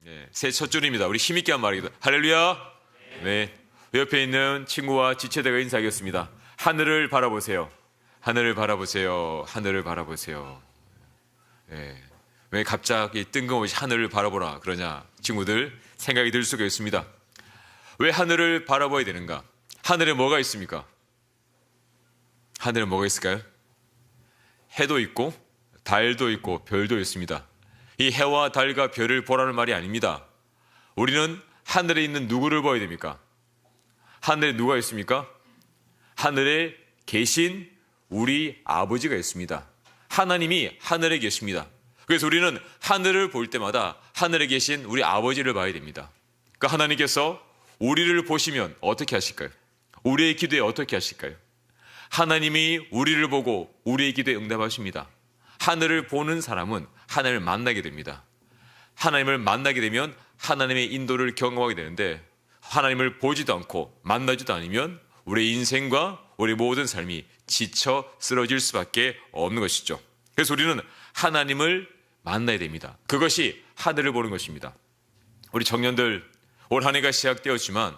네, 새 첫 줄입니다. 우리 힘있게 한 말이기도. 할렐루야. 네. 옆에 있는 친구와 지체대가 인사하겠습니다. 하늘을 바라보세요. 하늘을 바라보세요. 하늘을 바라보세요. 네. 왜 갑자기 뜬금없이 하늘을 바라보라 그러냐, 친구들 생각이 들 수가 있습니다. 왜 하늘을 바라봐야 되는가? 하늘에 뭐가 있습니까? 하늘에 뭐가 있을까요? 해도 있고 달도 있고 별도 있습니다. 이 해와 달과 별을 보라는 말이 아닙니다. 우리는 하늘에 있는 누구를 봐야 됩니까? 하늘에 누가 있습니까? 하늘에 계신 우리 아버지가 있습니다. 하나님이 하늘에 계십니다. 그래서 우리는 하늘을 볼 때마다 하늘에 계신 우리 아버지를 봐야 됩니다. 그러니까 하나님께서 우리를 보시면 어떻게 하실까요? 우리의 기도에 어떻게 하실까요? 하나님이 우리를 보고 우리의 기도에 응답하십니다. 하늘을 보는 사람은 하나님을 만나게 됩니다. 하나님을 만나게 되면 하나님의 인도를 경험하게 되는데, 하나님을 보지도 않고 만나지도 않으면 우리의 인생과 우리 모든 삶이 지쳐 쓰러질 수밖에 없는 것이죠. 그래서 우리는 하나님을 만나야 됩니다. 그것이 하늘을 보는 것입니다. 우리 청년들, 올 한 해가 시작되었지만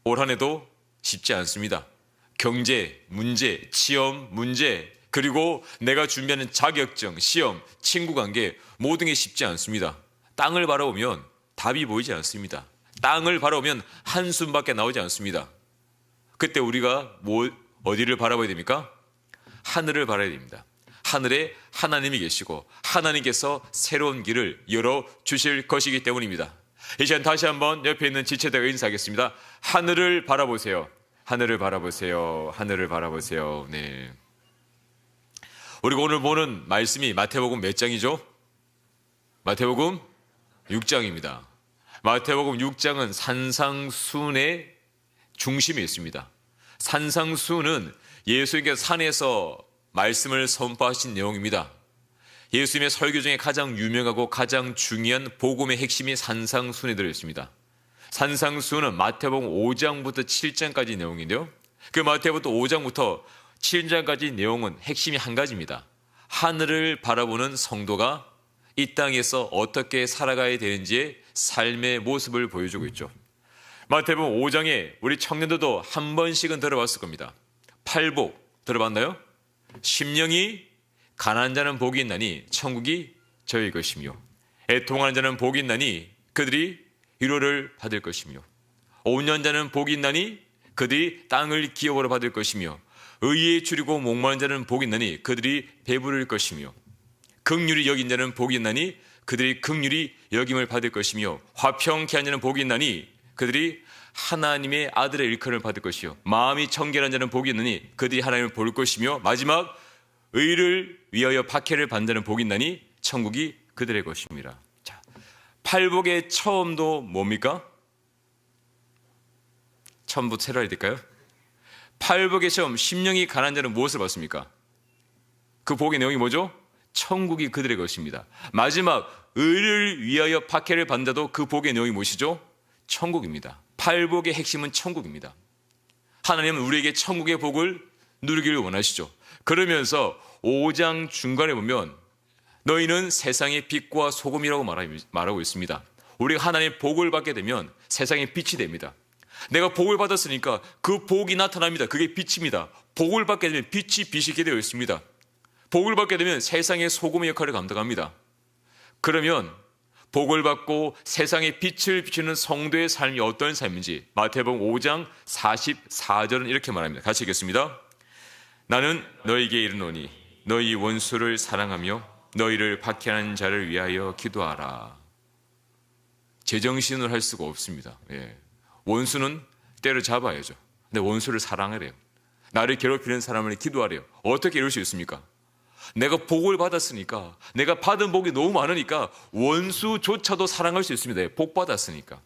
올 한 해도 쉽지 않습니다. 경제 문제, 시험 문제, 그리고 내가 준비하는 자격증, 시험, 친구관계, 모든 게 쉽지 않습니다. 땅을 바라보면 답이 보이지 않습니다. 땅을 바라보면 한숨밖에 나오지 않습니다. 그때 우리가 어디를 바라봐야 됩니까? 하늘을 바라야 됩니다. 하늘에 하나님이 계시고 하나님께서 새로운 길을 열어주실 것이기 때문입니다. 이제 다시 한번 옆에 있는 지체대가 인사하겠습니다. 하늘을 바라보세요. 하늘을 바라보세요. 하늘을 바라보세요. 네. 우리가 오늘 보는 말씀이 마태복음 몇 장이죠? 마태복음 6장입니다. 마태복음 6장은 산상수훈의 중심에 있습니다. 산상수훈은 예수님께서 산에서 말씀을 선포하신 내용입니다. 예수님의 설교 중에 가장 유명하고 가장 중요한 복음의 핵심이 산상수훈에 들어있습니다. 산상수훈은 마태복음 5장부터 7장까지 내용인데요. 그 마태복음 5장부터 7장까지 내용은 핵심이 한 가지입니다. 하늘을 바라보는 성도가 이 땅에서 어떻게 살아가야 되는지의 삶의 모습을 보여주고 있죠. 마태복음 5장에 우리 청년들도 한 번씩은 들어봤을 겁니다. 팔복 들어봤나요? 심령이 가난한 자는 복이 있나니 천국이 저희 것이며, 애통하는 자는 복이 있나니 그들이 위로를 받을 것이며, 온유한 자는 복이 있나니 그들이 땅을 기업으로 받을 것이며, 의에 줄이고 목마른 자는 복이 있나니 그들이 배부를 것이며, 긍휼히 여긴 자는 복이 있나니 그들이 긍휼히 여김을 받을 것이며, 화평케 하는 자는 복이 있나니 그들이 하나님의 아들의 일컬음을 받을 것이요, 마음이 청결한 자는 복이 있나니 그들이 하나님을 볼 것이며, 마지막 의를 위하여 박해를 받는 자는 복이 있나니 천국이 그들의 것입니다. 자, 팔복의 처음도 뭡니까? 처음부터 새로 해야 될까요? 팔복의 처음, 심령이 가난한 자는 무엇을 받습니까? 그 복의 내용이 뭐죠? 천국이 그들의 것입니다. 마지막 의를 위하여 박해를 받는 자도 그 복의 내용이 무엇이죠? 천국입니다. 팔복의 핵심은 천국입니다. 하나님은 우리에게 천국의 복을 누리기를 원하시죠. 그러면서 5장 중간에 보면 너희는 세상의 빛과 소금이라고 말하고 있습니다. 우리가 하나님의 복을 받게 되면 세상의 빛이 됩니다. 내가 복을 받았으니까 그 복이 나타납니다. 그게 빛입니다. 복을 받게 되면 빛이 비시게 되어 있습니다. 복을 받게 되면 세상의 소금의 역할을 감당합니다. 그러면 복을 받고 세상에 빛을 비추는 성도의 삶이 어떤 삶인지 마태복음 5장 44절은 이렇게 말합니다. 같이 읽겠습니다. 나는 너희에게 이르노니 너희 원수를 사랑하며 너희를 박해하는 자를 위하여 기도하라. 제정신을 할 수가 없습니다. 원수는 때려잡아야죠. 근데 원수를 사랑하래요. 나를 괴롭히는 사람을 기도하래요. 어떻게 이럴 수 있습니까? 내가 복을 받았으니까, 내가 받은 복이 너무 많으니까 원수조차도 사랑할 수 있습니다. 복 받았으니까.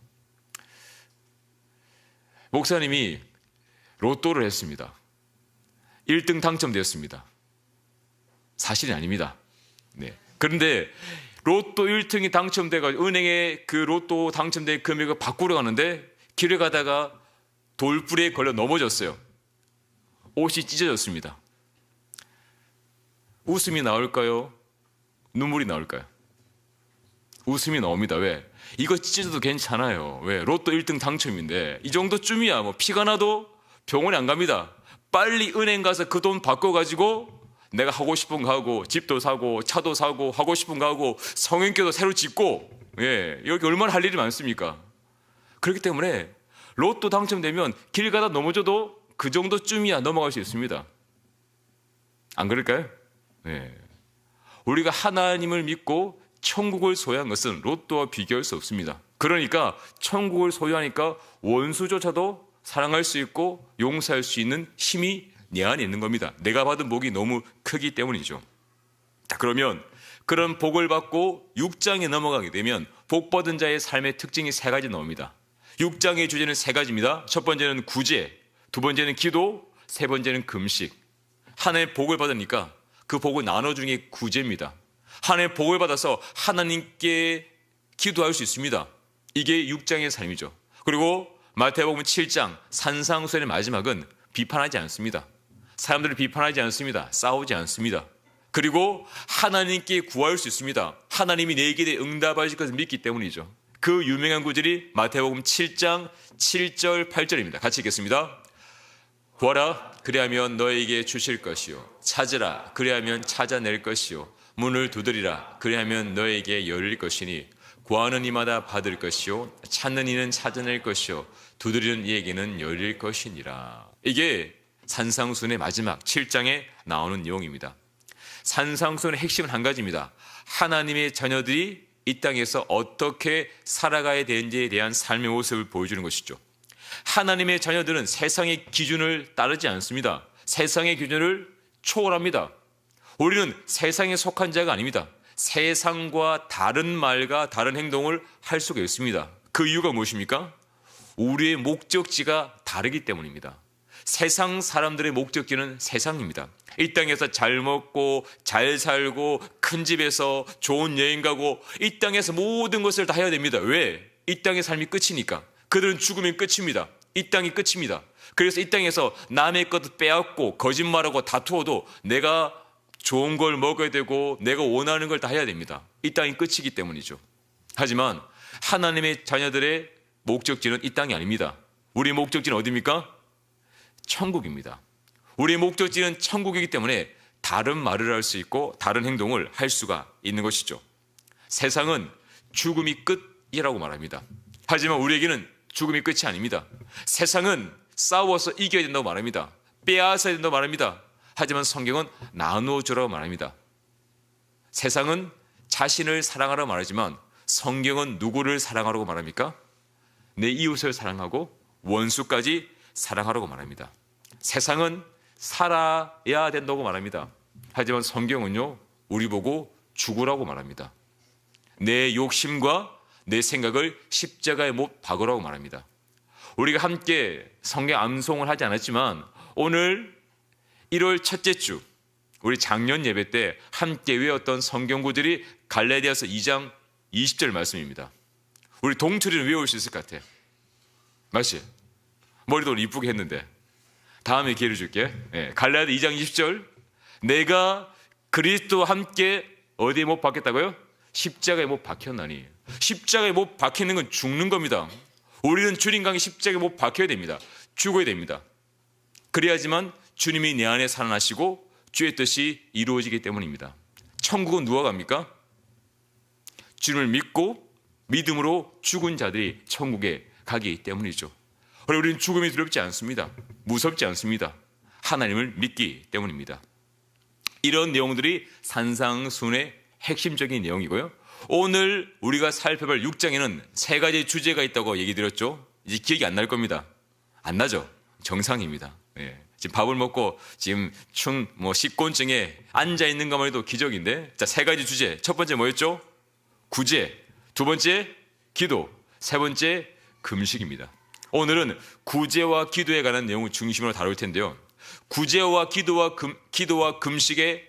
목사님이 로또를 했습니다. 1등 당첨되었습니다. 사실이 아닙니다. 네. 그런데 로또 1등이 당첨돼가지고 은행에 그 로또 당첨된 금액을 바꾸러 가는데 길을 가다가 돌부리에 걸려 넘어졌어요. 옷이 찢어졌습니다. 웃음이 나올까요? 눈물이 나올까요? 웃음이 나옵니다. 왜? 이거 찢어도 괜찮아요. 왜? 로또 1등 당첨인데 이 정도쯤이야 뭐 피가 나도 병원에 안 갑니다. 빨리 은행 가서 그 돈 바꿔가지고 내가 하고 싶은 거 하고 집도 사고 차도 사고 하고 싶은 거 하고 성형교도 새로 짓고, 여기 얼마나 할 일이 많습니까? 그렇기 때문에 로또 당첨되면 길 가다 넘어져도 그 정도쯤이야 넘어갈 수 있습니다. 안 그럴까요? 우리가 하나님을 믿고 천국을 소유한 것은 로또와 비교할 수 없습니다. 그러니까 천국을 소유하니까 원수조차도 사랑할 수 있고 용서할 수 있는 힘이 내 안에 있는 겁니다. 내가 받은 복이 너무 크기 때문이죠. 자, 그러면 그런 복을 받고 6장에 넘어가게 되면 복 받은 자의 삶의 특징이 3가지 나옵니다. 6장의 주제는 3가지입니다. 첫 번째는 구제, 두 번째는 기도, 세 번째는 금식. 하나님의 복을 받으니까 그 복을 나눠주는 게 구제입니다. 하나님의 복을 받아서 하나님께 기도할 수 있습니다. 이게 6장의 삶이죠. 그리고 마태복음 7장 산상수훈의 마지막은 비판하지 않습니다. 사람들을 비판하지 않습니다. 싸우지 않습니다. 그리고 하나님께 구할 수 있습니다. 하나님이 내 길에 응답하실 것을 믿기 때문이죠. 그 유명한 구절이 마태복음 7장 7절 8절입니다. 같이 읽겠습니다. 구하라 그리하면 너에게 주실 것이요 찾으라 그리하면 찾아낼 것이요 문을 두드리라 그리하면 너에게 열릴 것이니 구하는 이마다 받을 것이요 찾는 이는 찾아낼 것이요 두드리는 이에게는 열릴 것이니라. 이게 산상수훈의 마지막 7장에 나오는 내용입니다. 산상수훈의 핵심은 한 가지입니다. 하나님의 자녀들이 이 땅에서 어떻게 살아가야 되는지에 대한 삶의 모습을 보여주는 것이죠. 하나님의 자녀들은 세상의 기준을 따르지 않습니다. 세상의 기준을 초월합니다. 우리는 세상에 속한 자가 아닙니다. 세상과 다른 말과 다른 행동을 할 수가 있습니다. 그 이유가 무엇입니까? 우리의 목적지가 다르기 때문입니다. 세상 사람들의 목적지는 세상입니다. 이 땅에서 잘 먹고 잘 살고 큰 집에서 좋은 여행 가고 이 땅에서 모든 것을 다 해야 됩니다. 왜? 이 땅의 삶이 끝이니까. 그들은 죽으면 끝입니다. 이 땅이 끝입니다. 그래서 이 땅에서 남의 것도 빼앗고 거짓말하고 다투어도 내가 좋은 걸 먹어야 되고 내가 원하는 걸 다 해야 됩니다. 이 땅이 끝이기 때문이죠. 하지만 하나님의 자녀들의 목적지는 이 땅이 아닙니다. 우리 목적지는 어디입니까? 천국입니다. 우리의 목적지는 천국이기 때문에 다른 말을 할 수 있고 다른 행동을 할 수가 있는 것이죠. 세상은 죽음이 끝이라고 말합니다. 하지만 우리에게는 죽음이 끝이 아닙니다. 세상은 싸워서 이겨야 된다고 말합니다. 빼앗아야 된다고 말합니다. 하지만 성경은 나누어주라고 말합니다. 세상은 자신을 사랑하라고 말하지만 성경은 누구를 사랑하라고 말합니까? 내 이웃을 사랑하고 원수까지 사랑하라고 말합니다. 세상은 살아야 된다고 말합니다. 하지만 성경은요, 우리 보고 죽으라고 말합니다. 내 욕심과 내 생각을 십자가에 못 박으라고 말합니다. 우리가 함께 성경 암송을 하지 않았지만 오늘 1월 첫째 주 우리 작년 예배 때 함께 외웠던 성경 구절이 갈라디아서 2장 20절 말씀입니다. 우리 동철이는 외울 수 있을 것 같아. 맞지? 머리도 이쁘게 했는데 다음에 기회를 줄게. 갈라디아 2장 20절 내가 그리스도와 함께 어디에 못 박혔다고요? 십자가에 못 박혔나니. 십자가에 못 박히는 건 죽는 겁니다. 우리는 주님 강에 십자가에 못 박혀야 됩니다. 죽어야 됩니다. 그래야지만 주님이 내 안에 살아나시고 주의 뜻이 이루어지기 때문입니다. 천국은 누가 갑니까? 주님을 믿고 믿음으로 죽은 자들이 천국에 가기 때문이죠. 우리는 죽음이 두렵지 않습니다. 무섭지 않습니다. 하나님을 믿기 때문입니다. 이런 내용들이 산상수훈의 핵심적인 내용이고요. 오늘 우리가 살펴볼 6장에는 3가지 주제가 있다고 얘기 드렸죠. 이제 기억이 안 날 겁니다. 안 나죠? 정상입니다. 지금 밥을 먹고 지금 식곤증에 앉아 있는 것만 해도 기적인데, 자, 3가지 주제. 첫 번째 뭐였죠? 구제. 두 번째 기도. 세 번째 금식입니다. 오늘은 구제와 기도에 관한 내용을 중심으로 다룰 텐데요. 구제와 기도와 금식의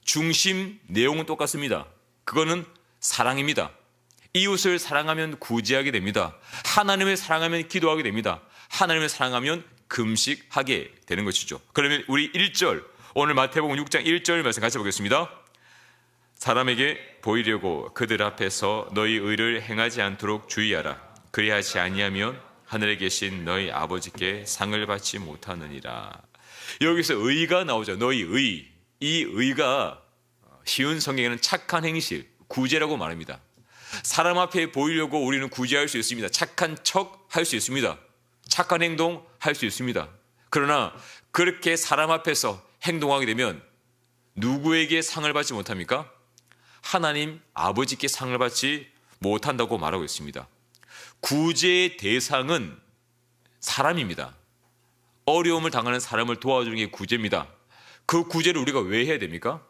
중심 내용은 똑같습니다. 그거는 사랑입니다. 이웃을 사랑하면 구제하게 됩니다. 하나님을 사랑하면 기도하게 됩니다. 하나님을 사랑하면 금식하게 되는 것이죠. 그러면 우리 1절, 오늘 마태복음 6장 1절 말씀 같이 보겠습니다. 사람에게 보이려고 그들 앞에서 너희 의를 행하지 않도록 주의하라. 그리하지 아니하면 하늘에 계신 너희 아버지께 상을 받지 못하느니라. 여기서 의가 나오죠. 너희 의. 이 의가 쉬운 성경에는 착한 행실, 구제라고 말합니다. 사람 앞에 보이려고 우리는 구제할 수 있습니다. 착한 척 할 수 있습니다. 착한 행동 할 수 있습니다. 그러나 그렇게 사람 앞에서 행동하게 되면 누구에게 상을 받지 못합니까? 하나님 아버지께 상을 받지 못한다고 말하고 있습니다. 구제의 대상은 사람입니다. 어려움을 당하는 사람을 도와주는 게 구제입니다. 그 구제를 우리가 왜 해야 됩니까?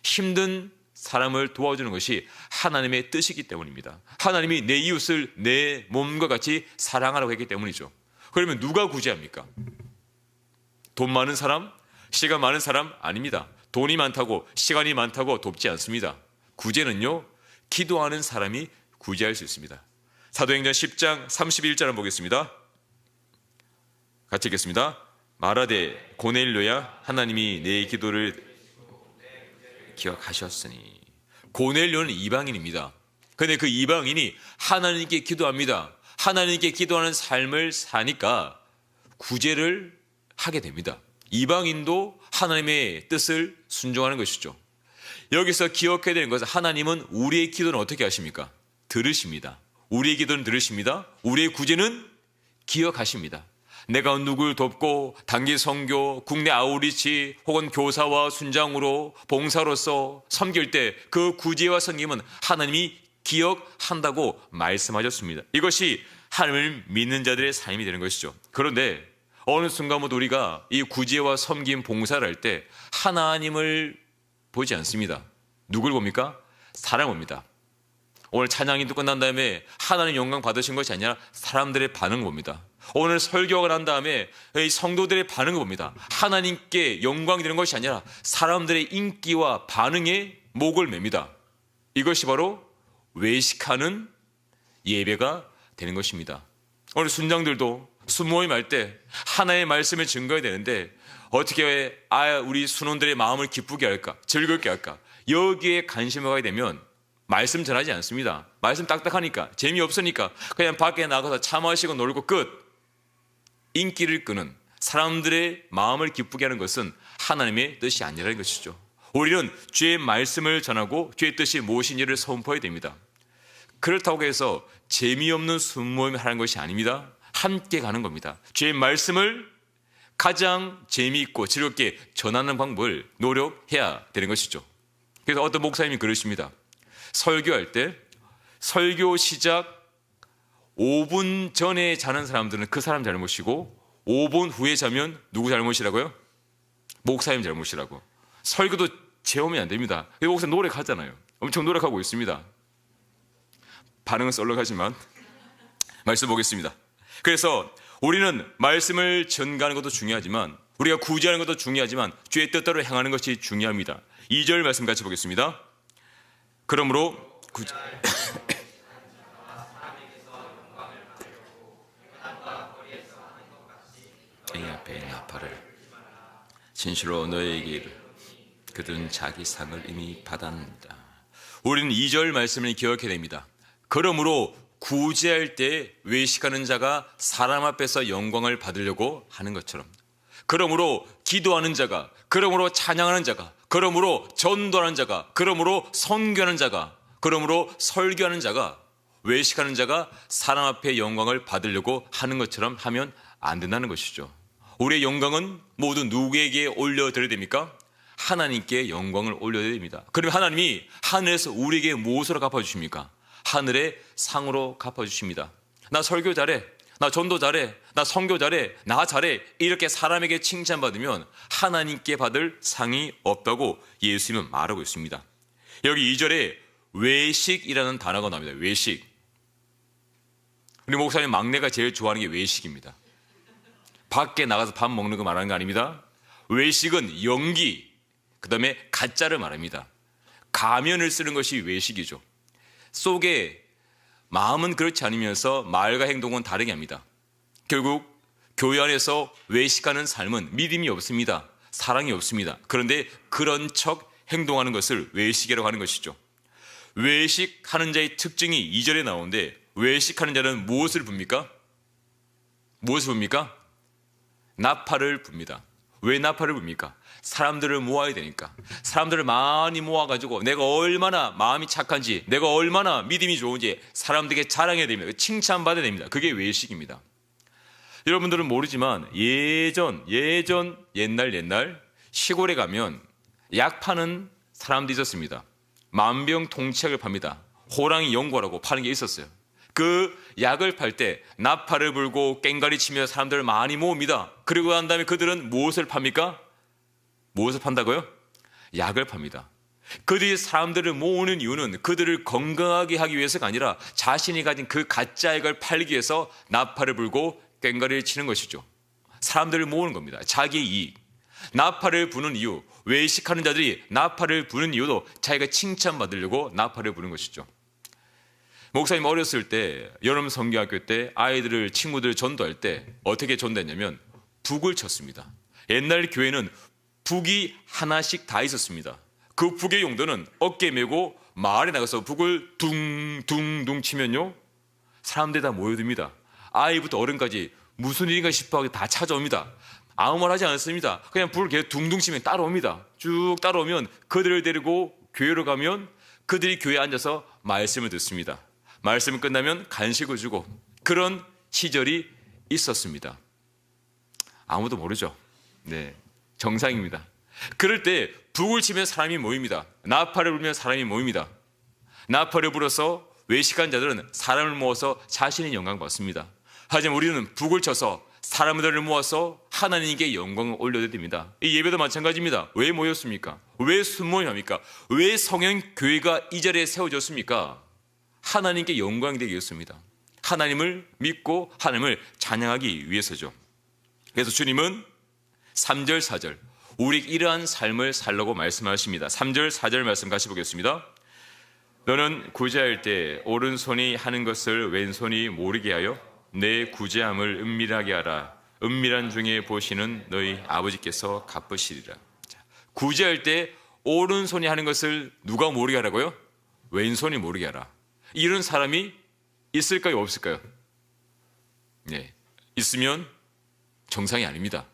힘든 사람을 도와주는 것이 하나님의 뜻이기 때문입니다. 하나님이 내 이웃을 내 몸과 같이 사랑하라고 했기 때문이죠. 그러면 누가 구제합니까? 돈 많은 사람, 시간 많은 사람 아닙니다. 돈이 많다고 시간이 많다고 돕지 않습니다. 구제는요, 기도하는 사람이 구제할 수 있습니다. 사도행전 10장 31절 한번 보겠습니다. 같이 읽겠습니다. 말하되 고넬료야, 하나님이 내 기도를 기억하셨으니. 고넬료는 이방인입니다. 그런데 그 이방인이 하나님께 기도합니다. 하나님께 기도하는 삶을 사니까 구제를 하게 됩니다. 이방인도 하나님의 뜻을 순종하는 것이죠. 여기서 기억해야 되는 것은 하나님은 우리의 기도는 어떻게 하십니까? 들으십니다. 우리의 기도는 들으십니다. 우리의 구제는 기억하십니다. 내가 누굴 돕고 단기 선교, 국내 아우리치 혹은 교사와 순장으로 봉사로서 섬길 때 그 구제와 섬김은 하나님이 기억한다고 말씀하셨습니다. 이것이 하나님을 믿는 자들의 삶이 되는 것이죠. 그런데 어느 순간부터 우리가 이 구제와 섬김 봉사를 할 때 하나님을 보지 않습니다. 누굴 봅니까? 사람을 봅니다. 오늘 찬양이 끝난 다음에 하나님 영광 받으신 것이 아니라 사람들의 반응을 봅니다. 오늘 설교가 난 다음에 이 성도들의 반응을 봅니다. 하나님께 영광이 되는 것이 아니라 사람들의 인기와 반응에 목을 맵니다. 이것이 바로 외식하는 예배가 되는 것입니다. 오늘 순장들도 순모임 할 때 하나의 말씀을 증거해야 되는데 어떻게 우리 순원들의 마음을 기쁘게 할까, 즐겁게 할까, 여기에 관심을 가게 되면 말씀 전하지 않습니다. 말씀 딱딱하니까, 재미없으니까 그냥 밖에 나가서 차 마시고 놀고 끝. 인기를 끄는, 사람들의 마음을 기쁘게 하는 것은 하나님의 뜻이 아니라는 것이죠. 우리는 주의 말씀을 전하고 주의 뜻이 무엇인지를 선포해야 됩니다. 그렇다고 해서 재미없는 순모임을 하는 것이 아닙니다. 함께 가는 겁니다. 주의 말씀을 가장 재미있고 즐겁게 전하는 방법을 노력해야 되는 것이죠. 그래서 어떤 목사님이 그러십니다. 설교할 때 설교 시작 5분 전에 자는 사람들은 그 사람 잘못이고 5분 후에 자면 누구 잘못이라고요? 목사님 잘못이라고. 설교도 재우면 안 됩니다. 목사님 노력하잖아요. 엄청 노력하고 있습니다. 반응은 썰렁하지만 말씀 보겠습니다. 그래서 우리는 말씀을 전가하는 것도 중요하지만 우리가 구제하는 것도 중요하지만 주의 뜻대로 행하는 것이 중요합니다. 2절 말씀 같이 보겠습니다. 그러므로 이 앞에 나팔을 진실로 너에게 이르 그들은 자기 상을 이미 받았느니라. 우리는 2절 말씀을 기억해야 됩니다. 그러므로 구제할 때 외식하는 자가 사람 앞에서 영광을 받으려고 하는 것처럼, 그러므로 기도하는 자가, 그러므로 찬양하는 자가, 그러므로 전도하는 자가, 그러므로 선교하는 자가, 그러므로 설교하는 자가, 외식하는 자가 사람 앞에 영광을 받으려고 하는 것처럼 하면 안 된다는 것이죠. 우리의 영광은 모두 누구에게 올려드려야 됩니까? 하나님께 영광을 올려야 됩니다. 그러면 하나님이 하늘에서 우리에게 무엇으로 갚아주십니까? 하늘의 상으로 갚아주십니다. 나 설교 잘해, 나 전도 잘해, 나 선교 잘해, 나 잘해, 이렇게 사람에게 칭찬받으면 하나님께 받을 상이 없다고 예수님은 말하고 있습니다. 여기 2절에 외식이라는 단어가 나옵니다. 외식. 우리 목사님 막내가 제일 좋아하는 게 외식입니다. 밖에 나가서 밥 먹는 거 말하는 거 아닙니다. 외식은 연기, 그 다음에 가짜를 말합니다. 가면을 쓰는 것이 외식이죠. 속에 마음은 그렇지 않으면서 말과 행동은 다르게 합니다. 결국 교회 안에서 외식하는 삶은 믿음이 없습니다. 사랑이 없습니다. 그런데 그런 척 행동하는 것을 외식이라고 하는 것이죠. 외식하는 자의 특징이 2절에 나오는데, 외식하는 자는 무엇을 붑니까? 무엇을 붑니까? 나팔을 붑니다. 왜 나팔을 붑니까? 사람들을 모아야 되니까. 사람들을 많이 모아가지고 내가 얼마나 마음이 착한지, 내가 얼마나 믿음이 좋은지 사람들에게 자랑해야 됩니다. 칭찬받아야 됩니다. 그게 외식입니다. 여러분들은 모르지만 옛날 시골에 가면 약 파는 사람도 있었습니다. 만병통치약을 팝니다. 호랑이 연고라고 파는 게 있었어요. 그 약을 팔 때 나팔을 불고 꽹과리 치며 사람들을 많이 모읍니다. 그리고 난 다음에 그들은 무엇을 팝니까? 무엇을 판다고요? 약을 팝니다. 그들이 사람들을 모으는 이유는 그들을 건강하게 하기 위해서가 아니라 자신이 가진 그 가짜 약을 팔기 위해서 나팔을 불고 꽹과리를 치는 것이죠. 사람들을 모으는 겁니다. 자기의 이익. 나팔을 부는 이유, 외식하는 자들이 나팔을 부는 이유도 자기가 칭찬받으려고 나팔을 부는 것이죠. 목사님 어렸을 때 여름 성경학교 때 아이들을 친구들 전도할 때 어떻게 전도했냐면 북을 쳤습니다. 옛날 교회는 북이 하나씩 다 있었습니다. 그 북의 용도는 어깨에 메고 마을에 나가서 북을 둥둥둥 치면요, 사람들이 다 모여듭니다. 아이부터 어른까지 무슨 일인가 싶어하고 다 찾아옵니다. 아무 말 하지 않습니다. 그냥 불을 계속 둥둥 치면 따라옵니다. 쭉 따라오면 그들을 데리고 교회로 가면 그들이 교회에 앉아서 말씀을 듣습니다. 말씀이 끝나면 간식을 주고, 그런 시절이 있었습니다. 아무도 모르죠. 네, 정상입니다. 그럴 때 북을 치면 사람이 모입니다. 나팔을 불면 사람이 모입니다. 나팔을 불어서 외식한 자들은 사람을 모아서 자신의 영광을 받습니다. 하지만 우리는 북을 쳐서 사람들을 모아서 하나님께 영광을 올려야 됩니다. 이 예배도 마찬가지입니다. 왜 모였습니까? 왜 순모임합니까? 왜 성현교회가 이 자리에 세워졌습니까? 하나님께 영광이 되기 위해서입니다. 하나님을 믿고 하나님을 찬양하기 위해서죠. 그래서 주님은 3절 4절 우리 이러한 삶을 살라고 말씀하십니다. 3절 4절 말씀 같이 보겠습니다. 너는 구제할 때 오른손이 하는 것을 왼손이 모르게 하여 내 구제함을 은밀하게 하라. 은밀한 중에 보시는 너희 아버지께서 갚으시리라. 구제할 때 오른손이 하는 것을 누가 모르게 하라고요? 왼손이 모르게 하라. 이런 사람이 있을까요, 없을까요? 네, 있으면 정상이 아닙니다.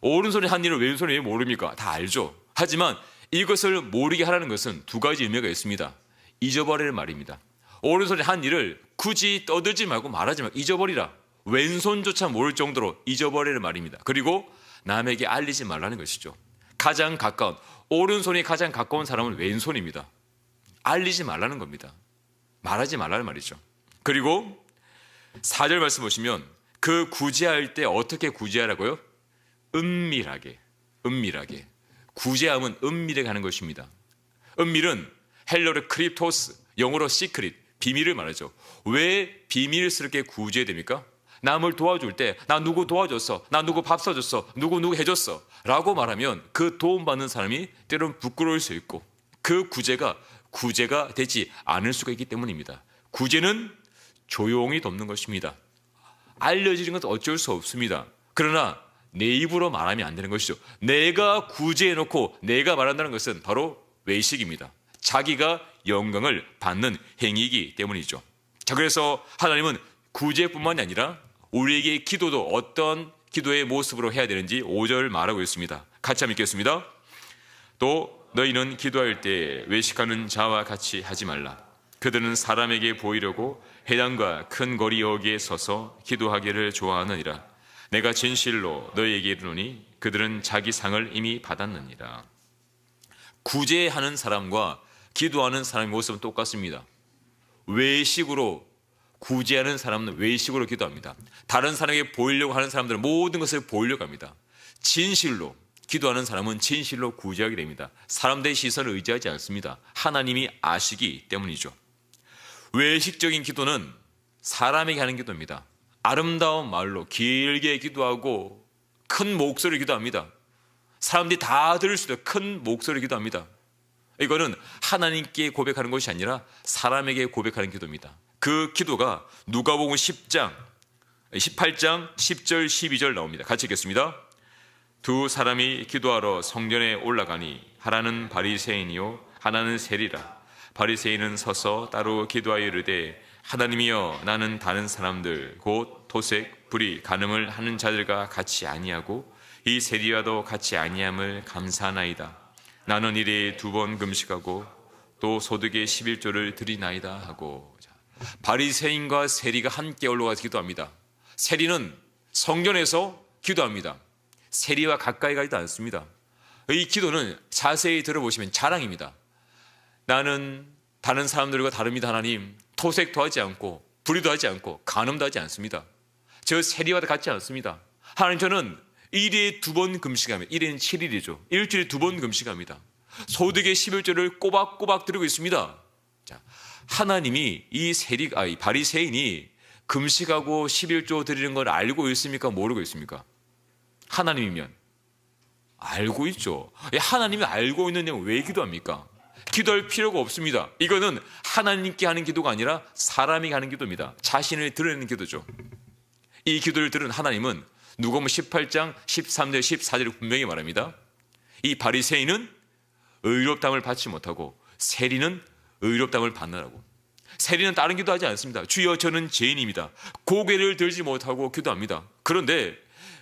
오른손이 한 일을 왼손이 왜 모릅니까? 다 알죠. 하지만 이것을 모르게 하라는 것은 두 가지 의미가 있습니다. 잊어버리는 말입니다. 오른손이 한 일을 굳이 떠들지 말고 말하지 말고 잊어버리라. 왼손조차 모를 정도로 잊어버리는 말입니다. 그리고 남에게 알리지 말라는 것이죠. 가장 가까운, 오른손이 가장 가까운 사람은 왼손입니다. 알리지 말라는 겁니다. 말하지 말라는 말이죠. 그리고 4절 말씀 보시면 그 구제할 때 어떻게 구제하라고요? 은밀하게. 구제함은 은밀하게 하는 것입니다. 은밀은 헬러로 크립토스, 영어로 시크릿, 비밀을 말하죠. 왜 비밀스럽게 구제해야 됩니까? 남을 도와줄 때 나 누구 도와줬어, 나 누구 밥 사줬어, 누구 해줬어 라고 말하면 그 도움받는 사람이 때로는 부끄러울 수 있고, 그 구제가 되지 않을 수가 있기 때문입니다. 구제는 조용히 돕는 것입니다. 알려지는 것은 어쩔 수 없습니다. 그러나 내 입으로 말하면 안 되는 것이죠. 내가 구제해놓고 내가 말한다는 것은 바로 외식입니다. 자기가 영광을 받는 행위이기 때문이죠. 자, 그래서 하나님은 구제뿐만이 아니라 우리에게 기도도 어떤 기도의 모습으로 해야 되는지 5절 말하고 있습니다. 같이 한번 읽겠습니다. 또 너희는 기도할 때 외식하는 자와 같이 하지 말라. 그들은 사람에게 보이려고 회당과 큰 거리 여기에 서서 기도하기를 좋아하느니라. 내가 진실로 너희에게 이르노니 그들은 자기 상을 이미 받았느니라. 구제하는 사람과 기도하는 사람의 모습은 똑같습니다. 외식으로 구제하는 사람은 외식으로 기도합니다. 다른 사람에게 보이려고 하는 사람들은 모든 것을 보이려고 합니다. 진실로 기도하는 사람은 진실로 구제하게 됩니다. 사람들의 시선을 의지하지 않습니다. 하나님이 아시기 때문이죠. 외식적인 기도는 사람에게 하는 기도입니다. 아름다운 말로 길게 기도하고 큰 목소리로 기도합니다. 사람들이 다 들을 수 있도록 큰 목소리로 기도합니다. 이거는 하나님께 고백하는 것이 아니라 사람에게 고백하는 기도입니다. 그 기도가 누가복음 18장 10절 12절 나옵니다. 같이 읽겠습니다. 두 사람이 기도하러 성전에 올라가니 하나는 바리새인이요 하나는 세리라. 바리새인은 서서 따로 기도하여 이르되 하나님이여 나는 다른 사람들 곧 토색, 불의, 간음을 하는 자들과 같이 아니하고 이 세리와도 같이 아니함을 감사하나이다. 나는 일에 2번 금식하고 또 소득의 11조를 드리나이다 하고. 바리새인과 세리가 함께 올라가서 기도합니다. 세리는 성전에서 기도합니다. 세리와 가까이 가지도 않습니다. 이 기도는 자세히 들어보시면 자랑입니다. 나는 다른 사람들과 다릅니다. 하나님, 토색도 하지 않고 불의도 하지 않고 간음도 하지 않습니다. 저 세리와도 같지 않습니다. 하나님, 저는 일일에 2번 금식합니다. 1일은 7일이죠. 일주일에 2번 금식합니다. 소득의 11조를 꼬박꼬박 드리고 있습니다. 자, 하나님이 이 바리새인이 금식하고 11조 드리는 걸 알고 있습니까? 모르고 있습니까? 하나님이면 알고 있죠. 하나님이 알고 있는데 왜 기도합니까? 기도할 필요가 없습니다. 이거는 하나님께 하는 기도가 아니라 사람이 하는 기도입니다. 자신을 드러내는 기도죠. 이 기도를 들은 하나님은 누가복음 18장 13절 14절을 분명히 말합니다. 이 바리새인은 의롭다함을 받지 못하고 세리는 의롭다함을 받느라고. 세리는 다른 기도하지 않습니다. 주여 저는 죄인입니다. 고개를 들지 못하고 기도합니다. 그런데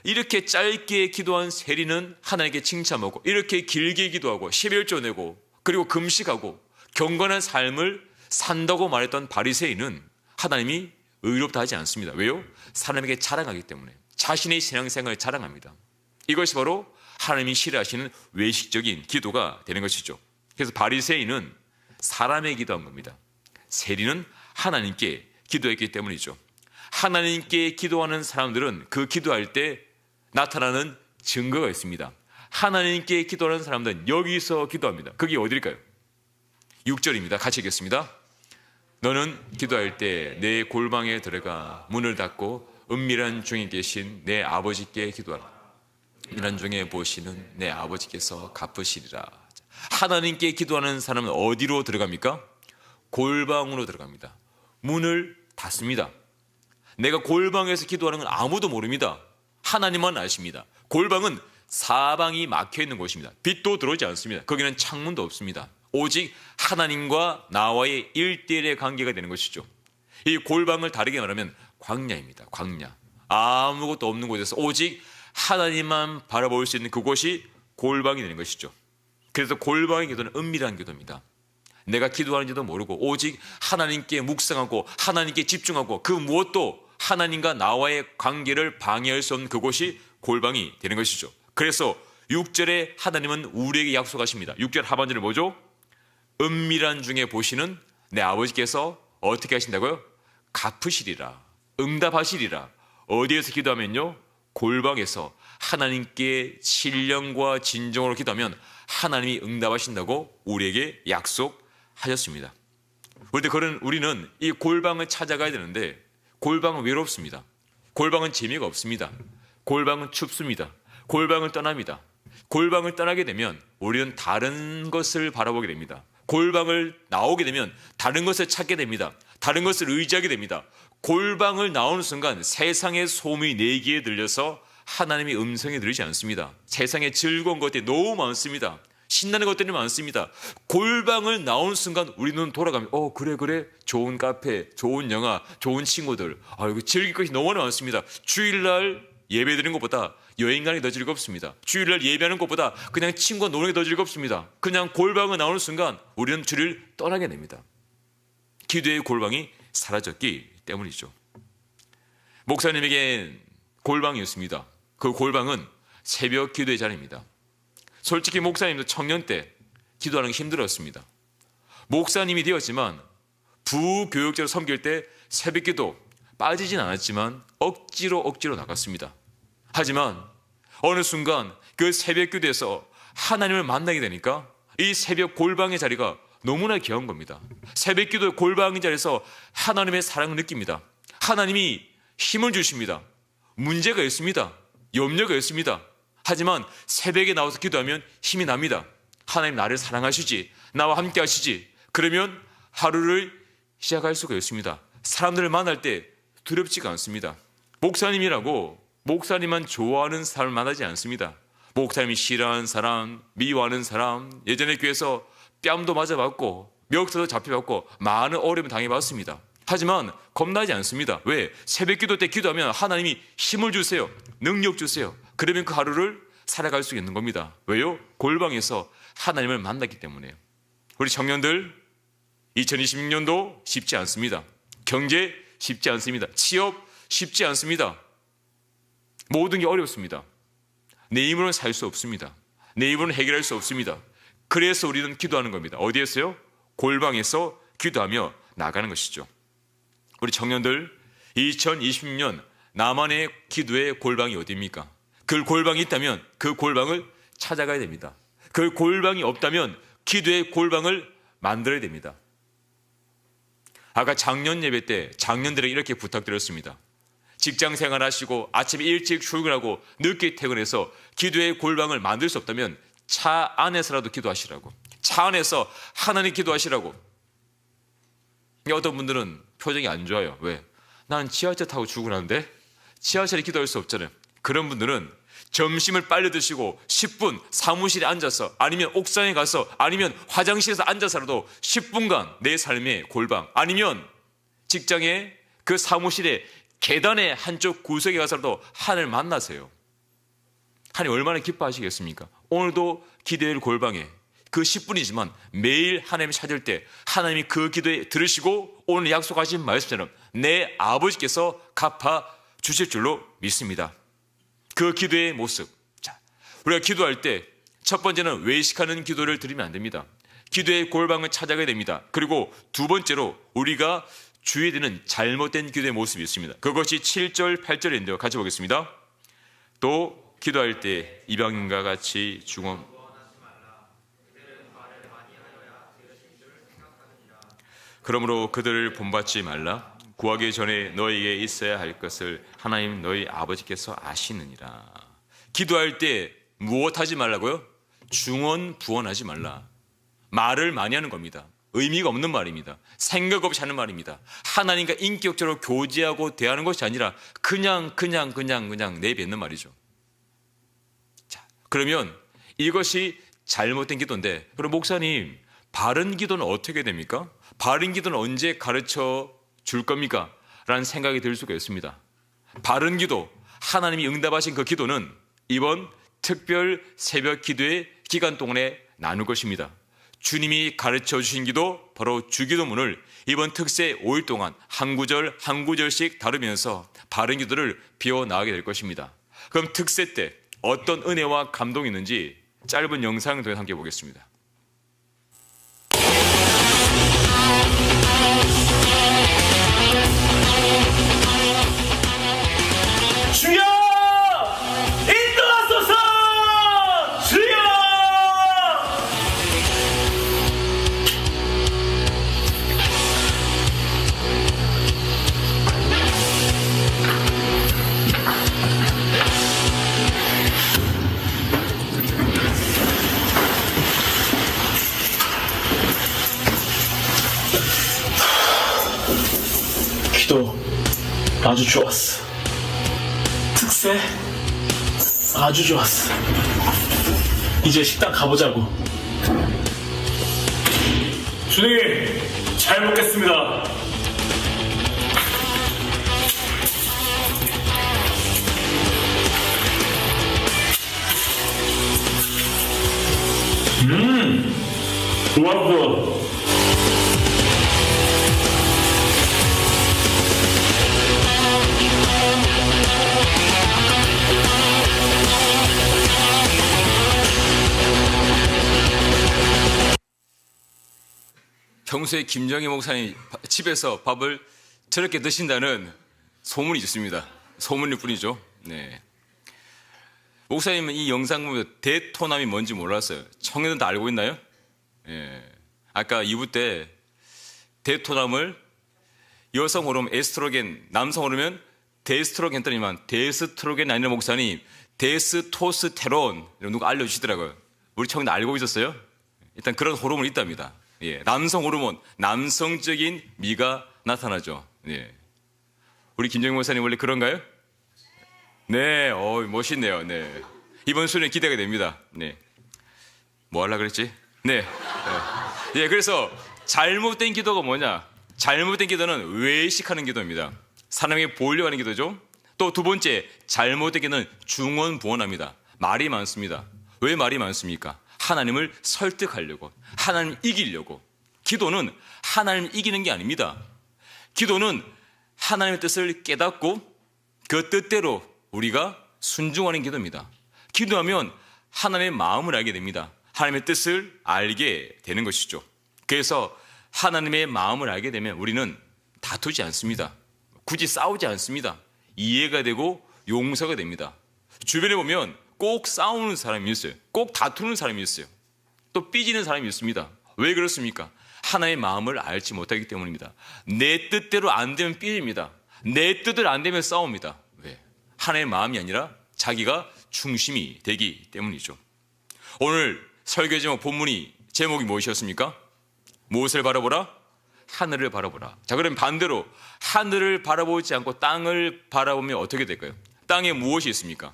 이렇게 짧게 기도한 세리는 하나님께 칭찬하고 이렇게 길게 기도하고 11조 내고 그리고 금식하고 경건한 삶을 산다고 말했던 바리새인은 하나님이 의롭다 하지 않습니다. 왜요? 사람에게 자랑하기 때문에. 자신의 신앙생활을 자랑합니다. 이것이 바로 하나님이 싫어하시는 외식적인 기도가 되는 것이죠. 그래서 바리새인은 사람의 기도한 겁니다. 세리는 하나님께 기도했기 때문이죠. 하나님께 기도하는 사람들은 그 기도할 때 나타나는 증거가 있습니다. 하나님께 기도하는 사람들은 여기서 기도합니다. 그게 어딜까요? 6절입니다. 같이 읽겠습니다. 너는 기도할 때 내 골방에 들어가 문을 닫고 은밀한 중에 계신 내 아버지께 기도하라. 은밀한 중에 보시는 내 아버지께서 갚으시리라. 하나님께 기도하는 사람은 어디로 들어갑니까? 골방으로 들어갑니다. 문을 닫습니다. 내가 골방에서 기도하는 건 아무도 모릅니다. 하나님만 아십니다. 골방은 사방이 막혀 있는 곳입니다. 빛도 들어오지 않습니다. 거기는 창문도 없습니다. 오직 하나님과 나와의 1:1의 관계가 되는 것이죠. 이 골방을 다르게 말하면 광야입니다. 광야. 아무것도 없는 곳에서 오직 하나님만 바라볼 수 있는 그곳이 골방이 되는 것이죠. 그래서 골방의 기도는 은밀한 기도입니다. 내가 기도하는지도 모르고 오직 하나님께 묵상하고 하나님께 집중하고 그 무엇도 하나님과 나와의 관계를 방해할 수 없는 그곳이 골방이 되는 것이죠. 그래서 6절에 하나님은 우리에게 약속하십니다. 6절 하반절을 뭐죠? 은밀한 중에 보시는 내 아버지께서 어떻게 하신다고요? 갚으시리라. 응답하시리라. 어디에서 기도하면요? 골방에서 하나님께 신령과 진정으로 기도하면 하나님이 응답하신다고 우리에게 약속하셨습니다. 그런데 우리는 이 골방을 찾아가야 되는데 골방은 외롭습니다. 골방은 재미가 없습니다. 골방은 춥습니다. 골방을 떠납니다. 골방을 떠나게 되면 우리는 다른 것을 바라보게 됩니다. 골방을 나오게 되면 다른 것을 찾게 됩니다. 다른 것을 의지하게 됩니다. 골방을 나오는 순간 세상의 소음이 내 귀에 들려서 하나님의 음성이 들리지 않습니다. 세상에 즐거운 것들이 너무 많습니다. 신나는 것들이 많습니다. 골방을 나오는 순간 우리 눈 돌아가면 그래 좋은 카페, 좋은 영화, 좋은 친구들 이거 즐길 것이 너무나 많습니다. 주일날 예배 드리는 것보다 여행 가는 게 더 즐겁습니다. 주일날 예배하는 것보다 그냥 친구와 노는 게 더 즐겁습니다. 그냥 골방을 나오는 순간 우리는 주를 떠나게 됩니다. 기도의 골방이 사라졌기 때문이죠. 목사님에게 골방이 있습니다. 그 골방은 새벽 기도의 자리입니다. 솔직히 목사님도 청년 때 기도하는 게 힘들었습니다. 목사님이 되었지만 부교육자로 섬길 때 새벽 기도 빠지진 않았지만 억지로 나갔습니다. 하지만 어느 순간 그 새벽 기도에서 하나님을 만나게 되니까 이 새벽 골방의 자리가 너무나 귀한 겁니다. 새벽 기도의 골방의 자리에서 하나님의 사랑을 느낍니다. 하나님이 힘을 주십니다. 문제가 있습니다. 염려가 있습니다. 하지만 새벽에 나와서 기도하면 힘이 납니다. 하나님 나를 사랑하시지, 나와 함께 하시지. 그러면 하루를 시작할 수가 있습니다. 사람들을 만날 때 두렵지가 않습니다. 목사님이라고 목사님만 좋아하는 사람을 만나지 않습니다. 목사님이 싫어하는 사람, 미워하는 사람, 예전에 교회에서 뺨도 맞아봤고 멱살도 잡혀봤고 많은 어려움을 당해봤습니다. 하지만 겁나지 않습니다. 왜? 새벽기도 때 기도하면 하나님이 힘을 주세요. 능력 주세요. 그러면 그 하루를 살아갈 수 있는 겁니다. 왜요? 골방에서 하나님을 만났기 때문에요. 우리 청년들 2026년도 쉽지 않습니다. 경제 쉽지 않습니다. 취업 쉽지 않습니다. 모든 게 어렵습니다. 내 힘으로는 살 수 없습니다. 내 힘으로는 해결할 수 없습니다. 그래서 우리는 기도하는 겁니다. 어디에서요? 골방에서 기도하며 나가는 것이죠. 우리 청년들 2026년 나만의 기도의 골방이 어디입니까? 그 골방이 있다면 그 골방을 찾아가야 됩니다. 그 골방이 없다면 기도의 골방을 만들어야 됩니다. 아까 작년 예배 때 작년들에게 이렇게 부탁드렸습니다. 직장 생활하시고 아침에 일찍 출근하고 늦게 퇴근해서 기도의 골방을 만들 수 없다면 차 안에서라도 기도하시라고. 차 안에서 하나님 기도하시라고. 어떤 분들은 표정이 안 좋아요. 왜? 난 지하철 타고 출근하는데 지하철에 기도할 수 없잖아요. 그런 분들은 점심을 빨리 드시고 10분 사무실에 앉아서 아니면 옥상에 가서 아니면 화장실에서 앉아서라도 10분간 내 삶의 골방 아니면 직장에 그 사무실에 계단의 한쪽 구석에 가서라도 하나님을 만나세요. 하나님 얼마나 기뻐하시겠습니까? 오늘도 기도의 골방에 그 10분이지만 매일 하나님을 찾을 때 하나님이 그 기도에 들으시고 오늘 약속하신 말씀처럼 내 아버지께서 갚아 주실 줄로 믿습니다. 그 기도의 모습. 자, 우리가 기도할 때 첫 번째는 외식하는 기도를 드리면 안 됩니다. 기도의 골방을 찾아가야 됩니다. 그리고 두 번째로 우리가 주의해야 되는 잘못된 기도의 모습이 있습니다. 그것이 7절, 8절인데요. 같이 보겠습니다. 또 기도할 때 이방인과 같이 중언 그러므로 그들을 본받지 말라. 구하기 전에 너에게 있어야 할 것을 하나님 너희 아버지께서 아시느니라. 기도할 때 무엇하지 말라고요? 중언 부언하지 말라. 말을 많이 하는 겁니다. 의미가 없는 말입니다. 생각 없이 하는 말입니다. 하나님과 인격적으로 교제하고 대하는 것이 아니라 그냥 내뱉는 말이죠. 자, 그러면 이것이 잘못된 기도인데 그럼 목사님 바른 기도는 어떻게 됩니까? 바른 기도는 언제 가르쳐 줄 겁니까? 라는 생각이 들 수가 있습니다. 바른 기도, 하나님이 응답하신 그 기도는 이번 특별 새벽 기도의 기간 동안에 나눌 것입니다. 주님이 가르쳐 주신 기도, 바로 주기도문을 이번 특세 5일 동안 한 구절 한 구절씩 다루면서 바른 기도를 비워나가게 될 것입니다. 그럼 특세 때 어떤 은혜와 감동이 있는지 짧은 영상을 통해 함께 보겠습니다. 주여 인도하소서. 주여 기도 아주 좋았어. 특세 아주 좋았어. 이제 식당 가보자고. 주님 잘 먹겠습니다. 좋았어. 평소에 김정희 목사님 집에서 밥을 저렇게 드신다는 소문이 있습니다. 소문일 뿐이죠. 네. 목사님은 이 영상 보면 대토남이 뭔지 몰랐어요. 청년들 다 알고 있나요? 예. 아까 2부 때 대토남을 여성 호르몬 에스트로겐, 남성 호르몬 데스트로겐 했더니만 데스트로겐 아니라 목사님 데스토스테론 이런 누가 알려주시더라고요. 우리 청년들 알고 있었어요? 일단 그런 호르몬이 있답니다. 예, 남성 호르몬, 남성적인 미가 나타나죠. 예. 우리 김정희 목사님 원래 그런가요? 네, 멋있네요. 네. 이번 수련 기대가 됩니다. 네. 뭐 하려고 그랬지? 네. 예, 그래서 잘못된 기도가 뭐냐? 잘못된 기도는 외식하는 기도입니다. 사람에게 보이려고 하는 기도죠. 또 두 번째, 잘못된 기도는 중언부언합니다. 말이 많습니다. 왜 말이 많습니까? 하나님을 설득하려고, 하나님을 이기려고. 기도는 하나님을 이기는 게 아닙니다. 기도는 하나님의 뜻을 깨닫고 그 뜻대로 우리가 순종하는 기도입니다. 기도하면 하나님의 마음을 알게 됩니다. 하나님의 뜻을 알게 되는 것이죠. 그래서 하나님의 마음을 알게 되면 우리는 다투지 않습니다. 굳이 싸우지 않습니다. 이해가 되고 용서가 됩니다. 주변에 보면 꼭 싸우는 사람이 있어요. 꼭 다투는 사람이 있어요. 또 삐지는 사람이 있습니다. 왜 그렇습니까? 하나님의 마음을 알지 못하기 때문입니다. 내 뜻대로 안 되면 삐집니다. 내 뜻대로 안 되면 싸웁니다. 왜? 하나님의 마음이 아니라 자기가 중심이 되기 때문이죠. 오늘 설교 제목 본문이 제목이 무엇이었습니까? 무엇을 바라보라? 하늘을 바라보라. 자, 그럼 반대로 하늘을 바라보지 않고 땅을 바라보면 어떻게 될까요? 땅에 무엇이 있습니까?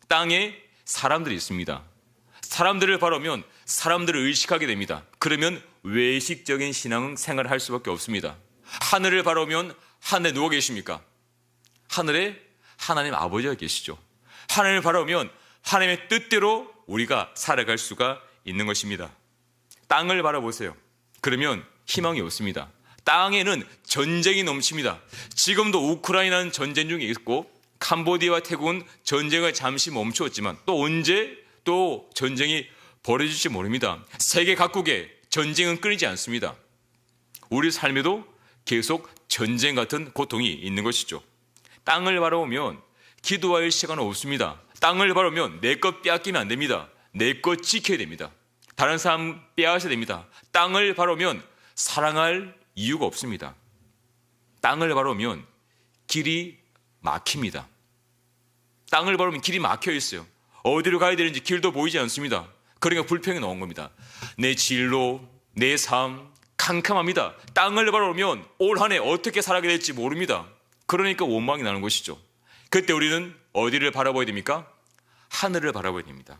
땅에 사람들이 있습니다. 사람들을 바라보면 사람들을 의식하게 됩니다. 그러면 외식적인 신앙 생활을 할 수밖에 없습니다. 하늘을 바라보면 하늘에 누가 계십니까? 하늘에 하나님 아버지가 계시죠. 하나님을 바라보면 하나님의 뜻대로 우리가 살아갈 수가 있는 것입니다. 땅을 바라보세요. 그러면 희망이 없습니다. 땅에는 전쟁이 넘칩니다. 지금도 우크라이나는 전쟁 중에 있고 캄보디아와 태국은 전쟁을 잠시 멈추었지만 또 언제 또 전쟁이 벌어질지 모릅니다. 세계 각국에 전쟁은 끊이지 않습니다. 우리 삶에도 계속 전쟁 같은 고통이 있는 것이죠. 땅을 바라보면 기도할 시간은 없습니다. 땅을 바라보면 내 것 빼앗기면 안 됩니다. 내 것 지켜야 됩니다. 다른 사람 빼앗아야 됩니다. 땅을 바라보면 사랑할 이유가 없습니다. 땅을 바라보면 길이 막힙니다. 땅을 바라보면 길이 막혀 있어요. 어디로 가야 되는지 길도 보이지 않습니다. 그러니까 불평이 나온 겁니다. 내 진로, 내 삶 캄캄합니다. 땅을 바라보면 올 한 해 어떻게 살아가게 될지 모릅니다. 그러니까 원망이 나는 것이죠. 그때 우리는 어디를 바라봐야 됩니까? 하늘을 바라봐야 됩니다.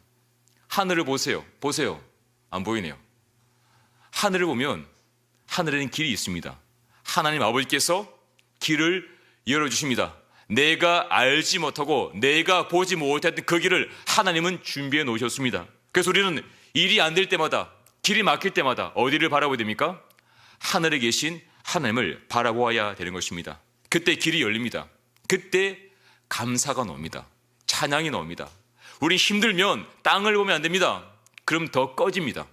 하늘을 보세요. 보세요. 안 보이네요. 하늘을 보면 하늘에는 길이 있습니다. 하나님 아버지께서 길을 열어주십니다. 내가 알지 못하고 내가 보지 못했던 그 길을 하나님은 준비해 놓으셨습니다. 그래서 우리는 일이 안 될 때마다, 길이 막힐 때마다 어디를 바라봐야 됩니까? 하늘에 계신 하나님을 바라보아야 되는 것입니다. 그때 길이 열립니다. 그때 감사가 나옵니다. 찬양이 나옵니다. 우리 힘들면 땅을 보면 안 됩니다. 그럼 더 꺼집니다.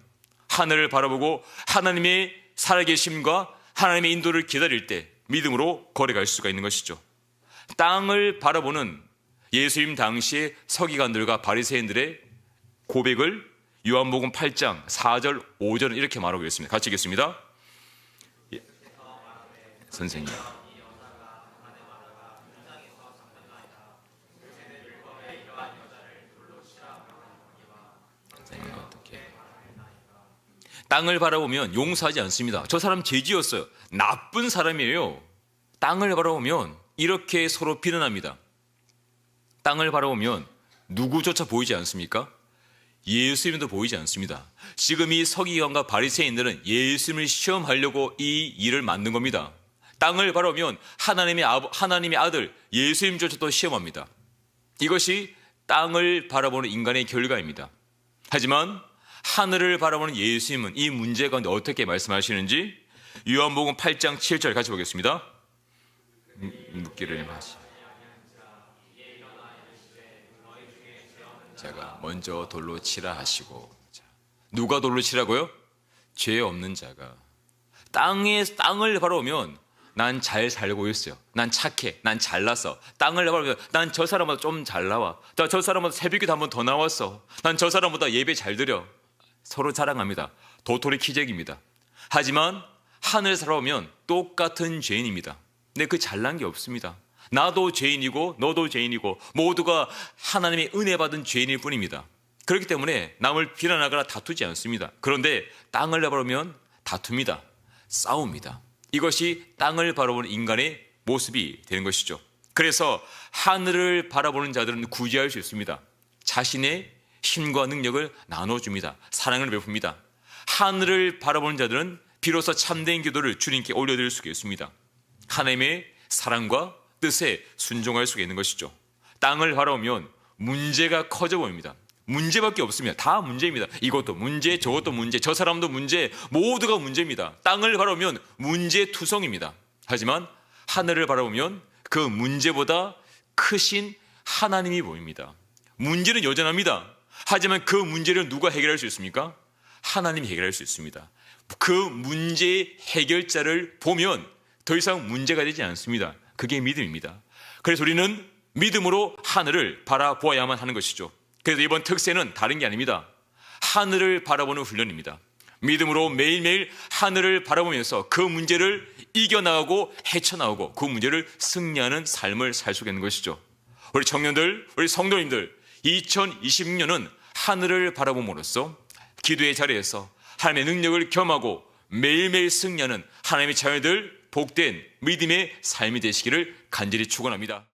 하늘을 바라보고 하나님의 살아계심과 하나님의 인도를 기다릴 때 믿음으로 걸어갈 수가 있는 것이죠. 땅을 바라보는 예수님 당시의 서기관들과 바리새인들의 고백을 요한복음 8장 4절 5절은 이렇게 말하고 있습니다. 같이 읽겠습니다. 예. 선생님. 땅을 바라보면 용서하지 않습니다. 저 사람 죄 지었어요. 나쁜 사람이에요. 땅을 바라보면 이렇게 서로 비난합니다. 땅을 바라보면 누구조차 보이지 않습니까? 예수님도 보이지 않습니다. 지금 이 서기관과 바리새인들은 예수님을 시험하려고 이 일을 만든 겁니다. 땅을 바라보면 하나님의 아들 예수님조차도 시험합니다. 이것이 땅을 바라보는 인간의 결과입니다. 하지만 하늘을 바라보는 예수님은 이 문제 가운데 어떻게 말씀하시는지 요한복음 8장 7절 같이 보겠습니다. 묻기를 하시. 자가 먼저 돌로 치라 하시고. 누가 돌로 치라고요? 죄 없는 자가. 땅을 바라보면 난 잘 살고 있어요. 난 착해. 난 잘났어. 땅을 바라보면 난 저 사람보다 좀 잘 나와. 저 사람보다 새벽에도 한 번 더 나왔어. 난 저 사람보다 예배 잘 드려. 서로 자랑합니다. 도토리 키재기입니다. 하지만 하늘을 살아보면 똑같은 죄인입니다. 근데 그 잘난 게 없습니다. 나도 죄인이고 너도 죄인이고 모두가 하나님의 은혜 받은 죄인일 뿐입니다. 그렇기 때문에 남을 비난하거나 다투지 않습니다. 그런데 땅을 바라보면 다툽니다. 싸웁니다. 이것이 땅을 바라보는 인간의 모습이 되는 것이죠. 그래서 하늘을 바라보는 자들은 구제할 수 있습니다. 자신의 힘과 능력을 나눠줍니다. 사랑을 베풉니다. 하늘을 바라보는 자들은 비로소 참된 기도를 주님께 올려드릴 수가 있습니다. 하나님의 사랑과 뜻에 순종할 수가 있는 것이죠. 땅을 바라보면 문제가 커져 보입니다. 문제밖에 없습니다. 다 문제입니다. 이것도 문제, 저것도 문제, 저 사람도 문제, 모두가 문제입니다. 땅을 바라보면 문제투성입니다. 하지만 하늘을 바라보면 그 문제보다 크신 하나님이 보입니다. 문제는 여전합니다. 하지만 그 문제를 누가 해결할 수 있습니까? 하나님이 해결할 수 있습니다. 그 문제의 해결자를 보면 더 이상 문제가 되지 않습니다. 그게 믿음입니다. 그래서 우리는 믿음으로 하늘을 바라보아야만 하는 것이죠. 그래서 이번 특세는 다른 게 아닙니다. 하늘을 바라보는 훈련입니다. 믿음으로 매일매일 하늘을 바라보면서 그 문제를 이겨나가고 헤쳐나오고 그 문제를 승리하는 삶을 살 수 있는 것이죠. 우리 청년들, 우리 성도님들, 2026년은 하늘을 바라봄으로써 기도의 자리에서 하나님의 능력을 경험하고 매일매일 승리하는 하나님의 자녀들 복된 믿음의 삶이 되시기를 간절히 축원합니다.